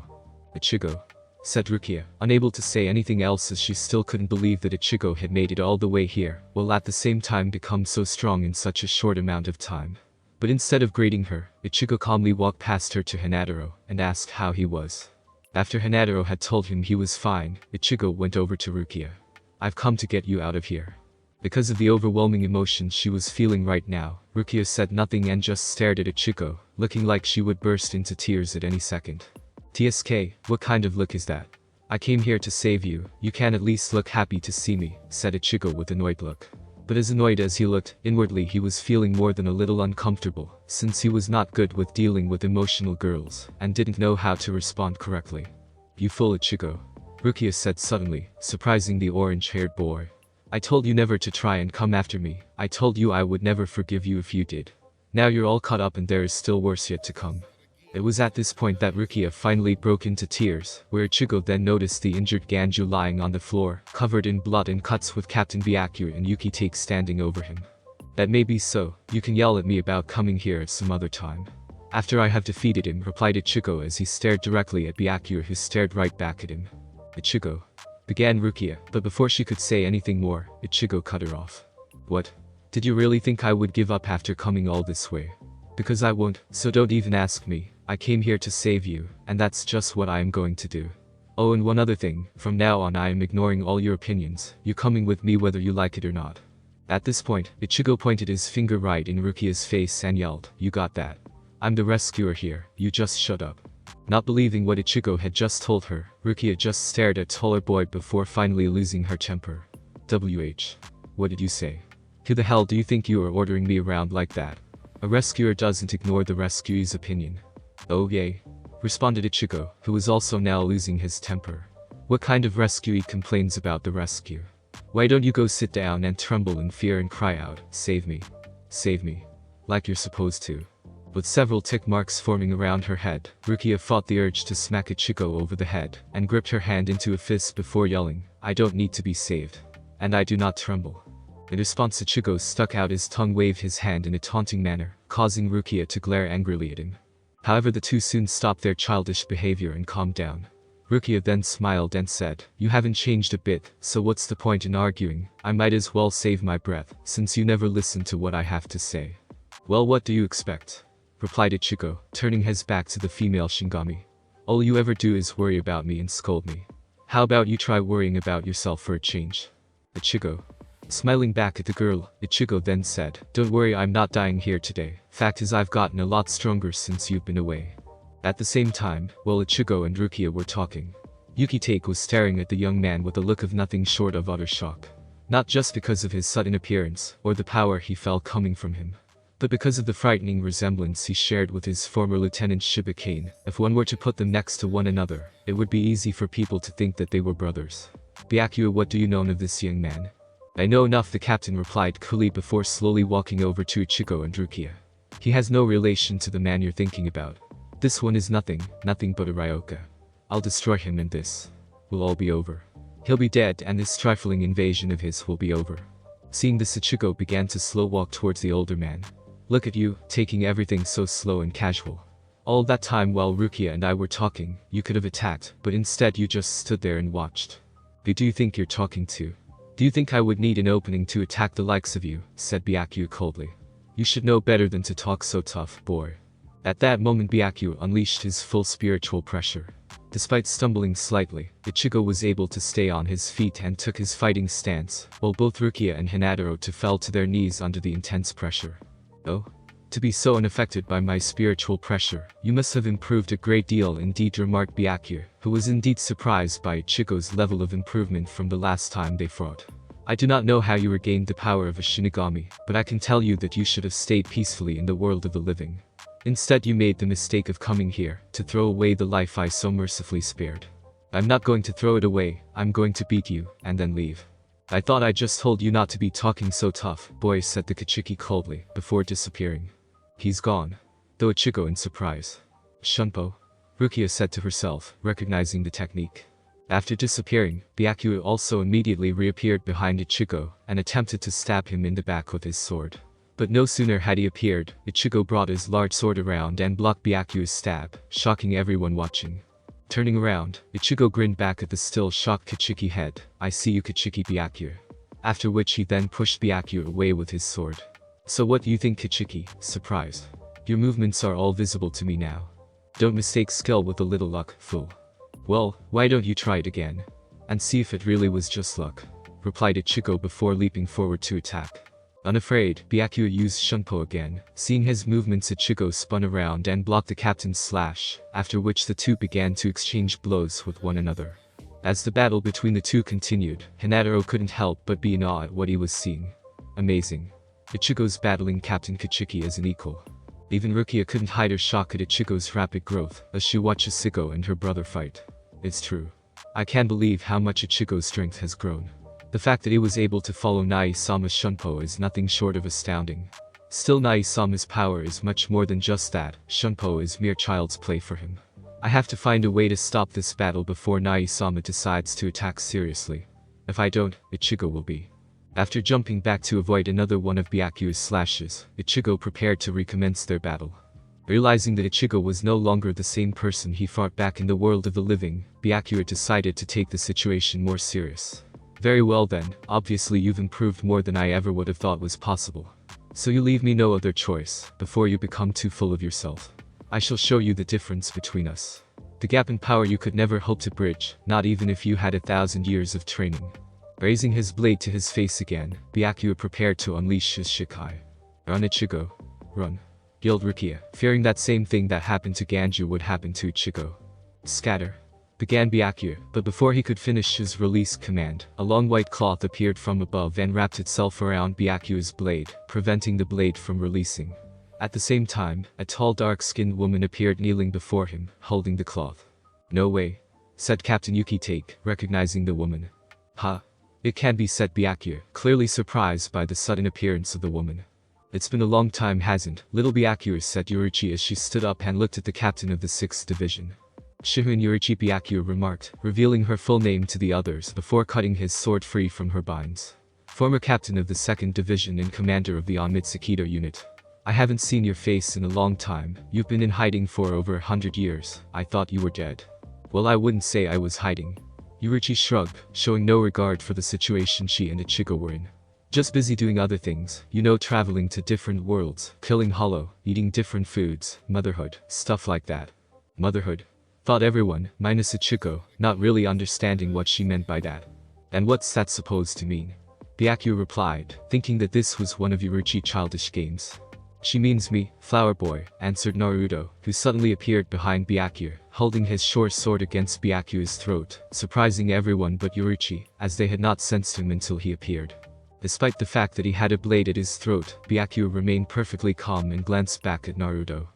Ichigo, said Rukia, unable to say anything else as she still couldn't believe that Ichigo had made it all the way here, while at the same time become so strong in such a short amount of time. But instead of greeting her, Ichigo calmly walked past her to Hinataro and asked how he was. After Hinataro had told him he was fine, Ichigo went over to Rukia. I've come to get you out of here. Because of the overwhelming emotions she was feeling right now, Rukia said nothing and just stared at Ichigo, looking like she would burst into tears at any second. TSK, what kind of look is that? I came here to save you, you can at least look happy to see me, said Ichigo with annoyed look. But as annoyed as he looked, inwardly he was feeling more than a little uncomfortable, since he was not good with dealing with emotional girls, and didn't know how to respond correctly. You fool Ichigo, Rukia said suddenly, surprising the orange-haired boy. I told you never to try and come after me, I told you I would never forgive you if you did. Now you're all caught up and there is still worse yet to come. It was at this point that Rukia finally broke into tears, where Ichigo then noticed the injured Ganju lying on the floor, covered in blood and cuts with Captain Byakuya and Yukitake standing over him. That may be so, you can yell at me about coming here at some other time. After I have defeated him, replied Ichigo as he stared directly at Byakuya who stared right back at him. Ichigo, began Rukia, but before she could say anything more, Ichigo cut her off. What? Did you really think I would give up after coming all this way? Because I won't, so don't even ask me. I came here to save you, and that's just what I am going to do. Oh, and one other thing, from now on I am ignoring all your opinions, you're coming with me whether you like it or not. At this point, Ichigo pointed his finger right in Rukia's face and yelled, you got that. I'm the rescuer here, you just shut up. Not believing what Ichigo had just told her, Rukia just stared at taller boy before finally losing her temper. WH. What did you say? Who the hell do you think you are ordering me around like that? A rescuer doesn't ignore the rescuee's opinion. Oh yay, responded Ichigo, who was also now losing his temper. What kind of rescuee complains about the rescue? Why don't you go sit down and tremble in fear and cry out, save me, like you're supposed to. With several tick marks forming around her head, Rukia fought the urge to smack Ichigo over the head, and gripped her hand into a fist before yelling, I don't need to be saved. And I do not tremble. In response, Ichigo stuck out his tongue, waved his hand in a taunting manner, causing Rukia to glare angrily at him. However, the two soon stopped their childish behavior and calmed down. Rukia then smiled and said, you haven't changed a bit, so what's the point in arguing? I might as well save my breath, since you never listen to what I have to say. Well, what do you expect? Replied Ichigo, turning his back to the female Shinigami. All you ever do is worry about me and scold me. How about you try worrying about yourself for a change? Ichigo. Smiling back at the girl, Ichigo then said, don't worry, I'm not dying here today. Fact is, I've gotten a lot stronger since you've been away. At the same time, while Ichigo and Rukia were talking, Yukitake was staring at the young man with a look of nothing short of utter shock. Not just because of his sudden appearance, or the power he felt coming from him, but because of the frightening resemblance he shared with his former Lieutenant Shibakane. If one were to put them next to one another, it would be easy for people to think that they were brothers. Byakuya, what do you know of this young man? I know enough, the captain replied coolly before slowly walking over to Ichigo and Rukia. He has no relation to the man you're thinking about. This one is nothing but a Ryoka. I'll destroy him and this will all be over. He'll be dead and this trifling invasion of his will be over. Seeing this, Ichigo began to slow walk towards the older man. Look at you, taking everything so slow and casual. All that time while Rukia and I were talking, you could have attacked, but instead you just stood there and watched. Who do you think you're talking to? Do you think I would need an opening to attack the likes of you? Said Byakuya coldly. You should know better than to talk so tough, boy. At that moment, Byakuya unleashed his full spiritual pressure. Despite stumbling slightly, Ichigo was able to stay on his feet and took his fighting stance, while both Rukia and Hinataro fell to their knees under the intense pressure. Oh? To be so unaffected by my spiritual pressure, you must have improved a great deal indeed, remarked Byakuya, who was indeed surprised by Ichigo's level of improvement from the last time they fought. I do not know how you regained the power of a Shinigami, but I can tell you that you should have stayed peacefully in the world of the living. Instead you made the mistake of coming here, to throw away the life I so mercifully spared. I'm not going to throw it away, I'm going to beat you, and then leave. I thought I just told you not to be talking so tough, boy, said the Kichiki coldly, before disappearing. He's gone. Though Ichigo in surprise. Shunpo? Rukia said to herself, recognizing the technique. After disappearing, Byakuya also immediately reappeared behind Ichigo, and attempted to stab him in the back with his sword. But no sooner had he appeared, Ichigo brought his large sword around and blocked Byakuya's stab, shocking everyone watching. Turning around, Ichigo grinned back at the still shocked Kichiki head. I see you, Kichiki Byakuya. After which he then pushed Byakuya away with his sword. So what do you think, Kichiki? Surprised. Your movements are all visible to me now. Don't mistake skill with a little luck, fool. Well, why don't you try it again? And see if it really was just luck, replied Ichigo before leaping forward to attack. Unafraid, Byakuya used Shunpo again. Seeing his movements, Ichigo spun around and blocked the captain's slash, after which the two began to exchange blows with one another. As the battle between the two continued, Hinataro couldn't help but be in awe at what he was seeing. Amazing. Ichigo's battling Captain Kichiki as an equal. Even Rukia couldn't hide her shock at Ichigo's rapid growth, as she watches Ichigo and her brother fight. It's true. I can't believe how much Ichigo's strength has grown. The fact that he was able to follow Nai-sama's Shunpo is nothing short of astounding. Still, Nai-sama's power is much more than just that. Shunpo is mere child's play for him. I have to find a way to stop this battle before Nai-sama decides to attack seriously. If I don't, Ichigo will be. After jumping back to avoid another one of Byakuya's slashes, Ichigo prepared to recommence their battle. Realizing that Ichigo was no longer the same person he fought back in the world of the living, Byakuya decided to take the situation more serious. Very well then, obviously you've improved more than I ever would have thought was possible. So you leave me no other choice, before you become too full of yourself. I shall show you the difference between us. The gap in power you could never hope to bridge, not even if you had 1,000 years of training. Raising his blade to his face again, Byakuya prepared to unleash his Shikai. Run, Ichigo. Run. Yelled Rukia, fearing that same thing that happened to Ganju would happen to Ichigo. Scatter. Began Byakuya, but before he could finish his release command, a long white cloth appeared from above and wrapped itself around Byakuya's blade, preventing the blade from releasing. At the same time, a tall dark-skinned woman appeared kneeling before him, holding the cloth. No way, said Captain Yukitake, recognizing the woman. Ha! It can be, said Byakuya, clearly surprised by the sudden appearance of the woman. It's been a long time, hasn't, little Byakuya, said Yorichi as she stood up and looked at the captain of the 6th Division. Shihun Yorichi, Byakuya remarked, revealing her full name to the others before cutting his sword free from her binds. Former captain of the 2nd Division and commander of the Onmitsukido unit. I haven't seen your face in a long time. You've been in hiding for over 100 years. I thought you were dead. Well, I wouldn't say I was hiding. Yorichi shrugged, showing no regard for the situation she and Ichigo were in. Just busy doing other things, traveling to different worlds, killing hollow, eating different foods, motherhood, stuff like that. Motherhood? Thought everyone, minus Ichigo, not really understanding what she meant by that. And what's that supposed to mean? Byakuya replied, thinking that this was one of Yorichi's childish games. She means me, flower boy, answered Naruto, who suddenly appeared behind Byakuya, holding his short sword against Byakuya's throat, surprising everyone but Yorichi, as they had not sensed him until he appeared. Despite the fact that he had a blade at his throat, Byakuya remained perfectly calm and glanced back at Naruto.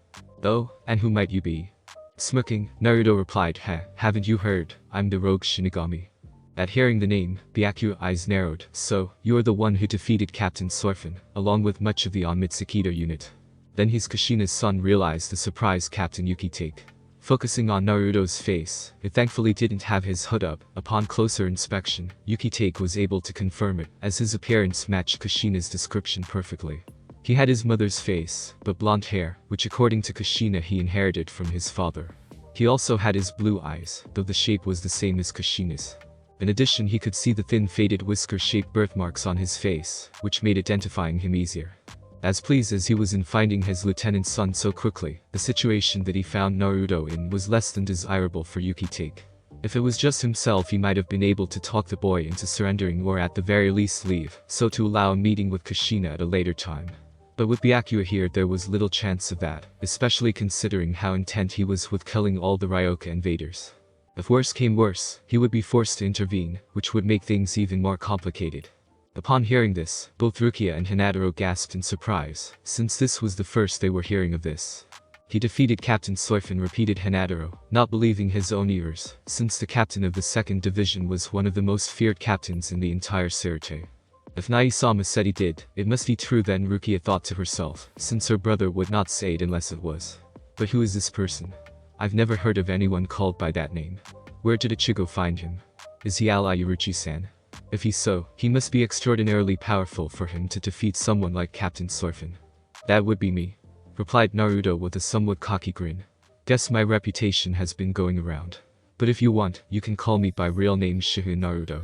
Oh, and who might you be? Smirking, Naruto replied, haven't you heard, I'm the rogue Shinigami. At hearing the name, Byakuya's eyes narrowed. So, you're the one who defeated Captain Sorfin, along with much of the Onmitsukido unit. Then he's Kushina's son, realized the surprised Captain Yukitake. Focusing on Naruto's face, it thankfully didn't have his hood up. Upon closer inspection, Yukitake was able to confirm it, as his appearance matched Kushina's description perfectly. He had his mother's face, but blonde hair, which according to Kushina he inherited from his father. He also had his blue eyes, though the shape was the same as Kushina's. In addition, he could see the thin faded whisker-shaped birthmarks on his face, which made identifying him easier. As pleased as he was in finding his lieutenant's son so quickly, the situation that he found Naruto in was less than desirable for Yukitake. If it was just himself, he might have been able to talk the boy into surrendering or at the very least leave, so to allow a meeting with Kushina at a later time. But with Byakuya here, there was little chance of that, especially considering how intent he was with killing all the Ryoka invaders. If worse came worse, he would be forced to intervene, which would make things even more complicated. Upon hearing this, both Rukia and Hinataro gasped in surprise, since this was the first they were hearing of this. He defeated Captain Soifin, repeated Hinataro, not believing his own ears, since the captain of the 2nd Division was one of the most feared captains in the entire Seirute. If Nai-sama said he did, it must be true then, Rukia thought to herself, since her brother would not say it unless it was. But who is this person? I've never heard of anyone called by that name. Where did Ichigo find him? Is he ally Uruchi-san? If he's so, he must be extraordinarily powerful for him to defeat someone like Captain Soifin. That would be me, replied Naruto with a somewhat cocky grin. Guess my reputation has been going around. But if you want, you can call me by real name Shihun Naruto.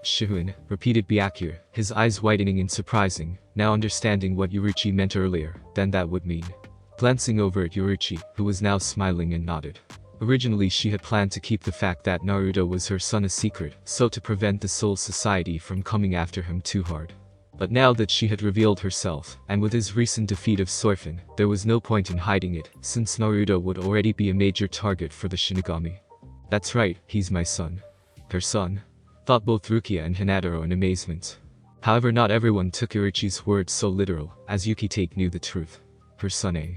Shihun, repeated Byakuya, his eyes widening in surprising, now understanding what Uruchi meant earlier, then that would mean. Glancing over at Uruchi, who was now smiling and nodded. Originally she had planned to keep the fact that Naruto was her son a secret, so to prevent the Soul Society from coming after him too hard. But now that she had revealed herself, and with his recent defeat of Soifin, there was no point in hiding it, since Naruto would already be a major target for the Shinigami. That's right, he's my son. Her son? Thought both Rukia and Hinataro in amazement. However, not everyone took Uruchi's words so literal, as Yukitake knew the truth. Her son, eh?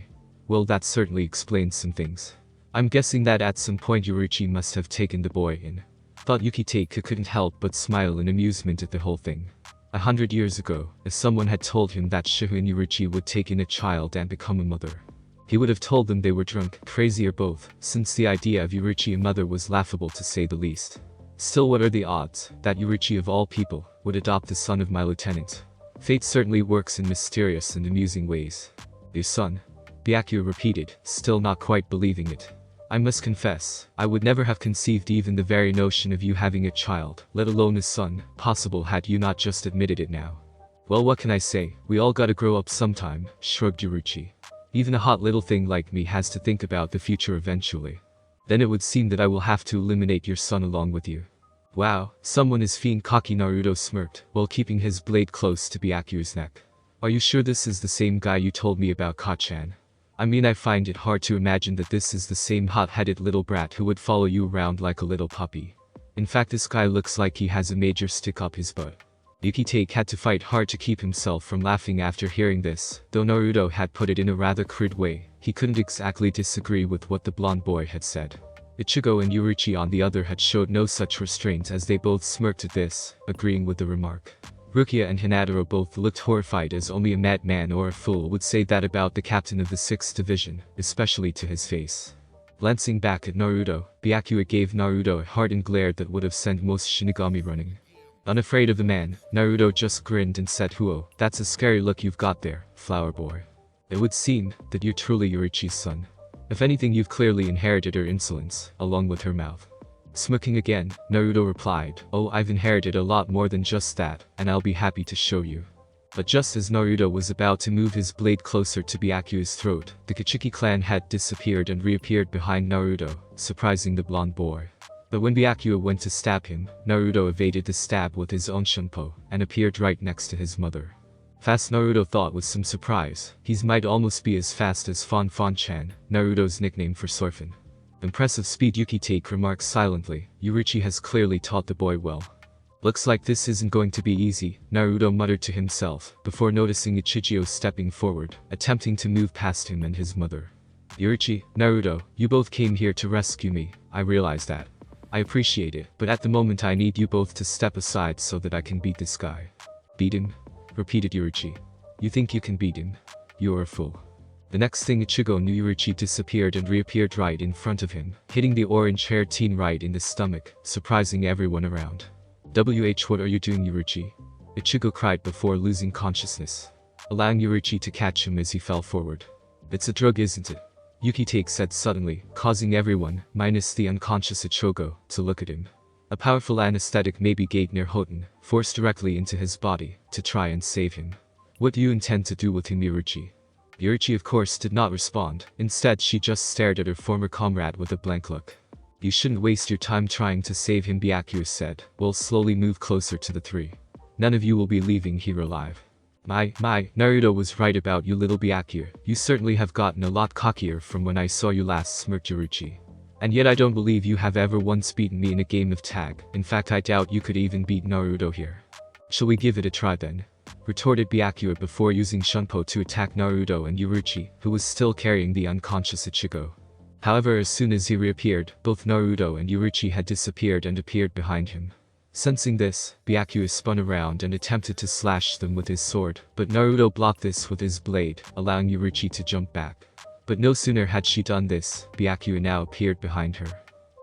Well, that certainly explains some things. I'm guessing that at some point Uruchi must have taken the boy in. Thought Yukitake couldn't help but smile in amusement at the whole thing. 100 years ago, if someone had told him that Shihun Uruchi would take in a child and become a mother, he would have told them they were drunk, crazy, or both, since the idea of Uruchi a mother was laughable to say the least. Still, what are the odds that Uruchi of all people would adopt the son of my lieutenant? Fate certainly works in mysterious and amusing ways. Your son? Byakuya repeated, still not quite believing it. I must confess, I would never have conceived even the very notion of you having a child, let alone a son, possible had you not just admitted it now. Well, what can I say, we all gotta grow up sometime, shrugged Uruchi. Even a hot little thing like me has to think about the future eventually. Then it would seem that I will have to eliminate your son along with you. Wow, someone is fiend cocky, Naruto smirked, while keeping his blade close to Byakuya's neck. Are you sure this is the same guy you told me about, Kachan? I mean, I find it hard to imagine that this is the same hot-headed little brat who would follow you around like a little puppy. In fact, this guy looks like he has a major stick up his butt. Yukitake had to fight hard to keep himself from laughing after hearing this, though Naruto had put it in a rather crude way. He couldn't exactly disagree with what the blonde boy had said. Ichigo and Uruchi on the other had showed no such restraint as they both smirked at this, agreeing with the remark. Rukia and Hinataro both looked horrified, as only a madman or a fool would say that about the captain of the 6th Division, especially to his face. Glancing back at Naruto, Byakuya gave Naruto a hardened glare that would have sent most Shinigami running. Unafraid of the man, Naruto just grinned and said, "Huo, that's a scary look you've got there, flower boy. It would seem that you're truly Uruchi's son. If anything, you've clearly inherited her insolence, along with her mouth." Smirking again, Naruto replied, "Oh, I've inherited a lot more than just that, and I'll be happy to show you." But just as Naruto was about to move his blade closer to Byakuya's throat, the Kachiki clan had disappeared and reappeared behind Naruto, surprising the blonde boy. But when Byakuya went to stab him, Naruto evaded the stab with his own shunpo, and appeared right next to his mother. Fast, Naruto thought with some surprise. He might almost be as fast as Fan-Fan-chan, Naruto's nickname for Soifin. Impressive speed, Yukitake remarked silently. Uruchi has clearly taught the boy well. Looks like this isn't going to be easy, Naruto muttered to himself, before noticing Ichijio stepping forward, attempting to move past him and his mother. Uruchi, Naruto, you both came here to rescue me, I realize that. I appreciate it, but at the moment I need you both to step aside so that I can beat this guy. Beat him? Repeated Uruchi. You think you can beat him? You're a fool. The next thing Ichigo knew, Uruchi disappeared and reappeared right in front of him, hitting the orange-haired teen right in the stomach, surprising everyone around. What are you doing, Uruchi? Ichigo cried before losing consciousness, allowing Uruchi to catch him as he fell forward. It's a drug, isn't it? Yukitake said suddenly, causing everyone, minus the unconscious Ichigo, to look at him. A powerful anesthetic may be gave near Hoten, forced directly into his body, to try and save him. What do you intend to do with him, Uruchi? Uruchi of course did not respond, instead she just stared at her former comrade with a blank look. You shouldn't waste your time trying to save him, Byakuya said, while slowly move closer to the three. None of you will be leaving here alive. Naruto was right about you, little Byakuya. You certainly have gotten a lot cockier from when I saw you last, smirked Uruchi. And yet I don't believe you have ever once beaten me in a game of tag. In fact, I doubt you could even beat Naruto here. "Shall we give it a try then?" retorted Byakuya before using Shunpo to attack Naruto and Yuruchi, who was still carrying the unconscious Ichigo. However, as soon as he reappeared, both Naruto and Yuruchi had disappeared and appeared behind him. Sensing this, Byakuya spun around and attempted to slash them with his sword, but Naruto blocked this with his blade, allowing Yuruchi to jump back. But no sooner had she done this, Byakuya now appeared behind her.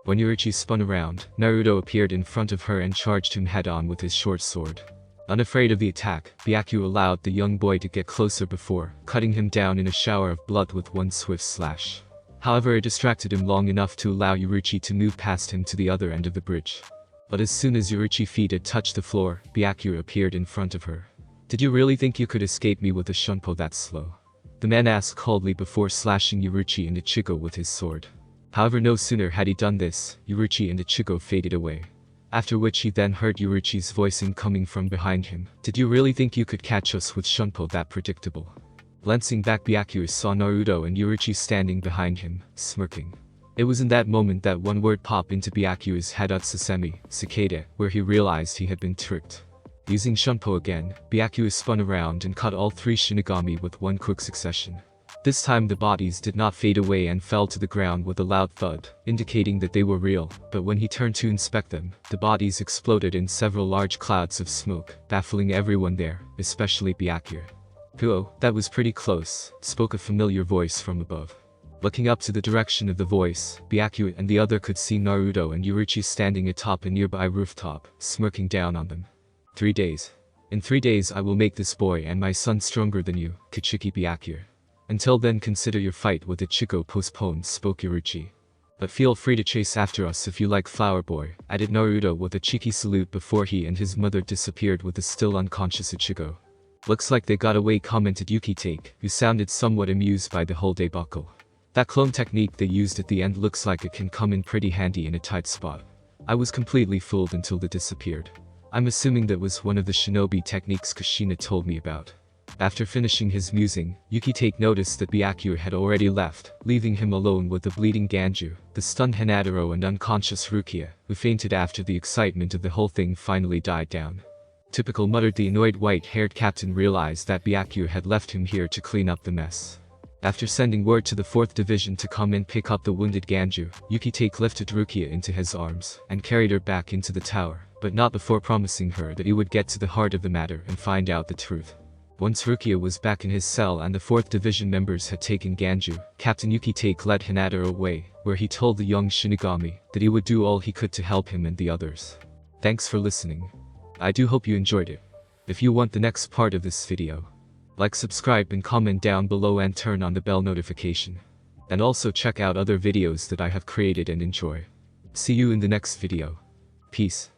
When Yuruchi spun around, Naruto appeared in front of her and charged him head-on with his short sword. Unafraid of the attack, Byakuya allowed the young boy to get closer before cutting him down in a shower of blood with one swift slash. However, it distracted him long enough to allow Yuruchi to move past him to the other end of the bridge. But as soon as Yuruchi's feet had touched the floor, Byakuya appeared in front of her. "Did you really think you could escape me with a Shunpo that slow?" the man asked coldly before slashing Yuruchi and Ichigo with his sword. However, no sooner had he done this, Yuruchi and Ichigo faded away. After which he then heard Yuruchi's voice coming from behind him. "Did you really think you could catch us with Shunpo that predictable?" Glancing back, Byakuya saw Naruto and Yuruchi standing behind him, smirking. It was in that moment that one word popped into Byakuya's head: Utsusemi, cicada, where he realized he had been tricked. Using Shunpo again, Byakuya spun around and caught all three Shinigami with one quick succession. This time the bodies did not fade away and fell to the ground with a loud thud, indicating that they were real, but when he turned to inspect them, the bodies exploded in several large clouds of smoke, baffling everyone there, especially Byakuya. "Whoa, that was pretty close," spoke a familiar voice from above. Looking up to the direction of the voice, Byakuya and the other could see Naruto and Yuruchi standing atop a nearby rooftop, smirking down on them. 3 days. In 3 days I will make this boy and my son stronger than you, Kichiki Byakuya. Until then consider your fight with Ichigo postponed, spoke Yuruchi. But feel free to chase after us if you like, Flower Boy, added Naruto with a cheeky salute before he and his mother disappeared with the still unconscious Ichigo. "Looks like they got away," commented Yuki-take, who sounded somewhat amused by the whole debacle. "That clone technique they used at the end looks like it can come in pretty handy in a tight spot. I was completely fooled until they disappeared. I'm assuming that was one of the shinobi techniques Kushina told me about." After finishing his musing, Yuki-take noticed that Byakuya had already left, leaving him alone with the bleeding Ganju, the stunned Hinataro and unconscious Rukia, who fainted after the excitement of the whole thing finally died down. "Typical," muttered the annoyed white-haired captain, realized that Byakuya had left him here to clean up the mess. After sending word to the 4th Division to come and pick up the wounded Ganju, Yuki-take lifted Rukia into his arms and carried her back into the tower, but not before promising her that he would get to the heart of the matter and find out the truth. Once Rukia was back in his cell and the 4th Division members had taken Ganju, Captain Yuki-take led Hinata away, where he told the young Shinigami that he would do all he could to help him and the others. Thanks for listening. I do hope you enjoyed it. If you want the next part of this video, like, subscribe and comment down below and turn on the bell notification. And also check out other videos that I have created and enjoy. See you in the next video. Peace.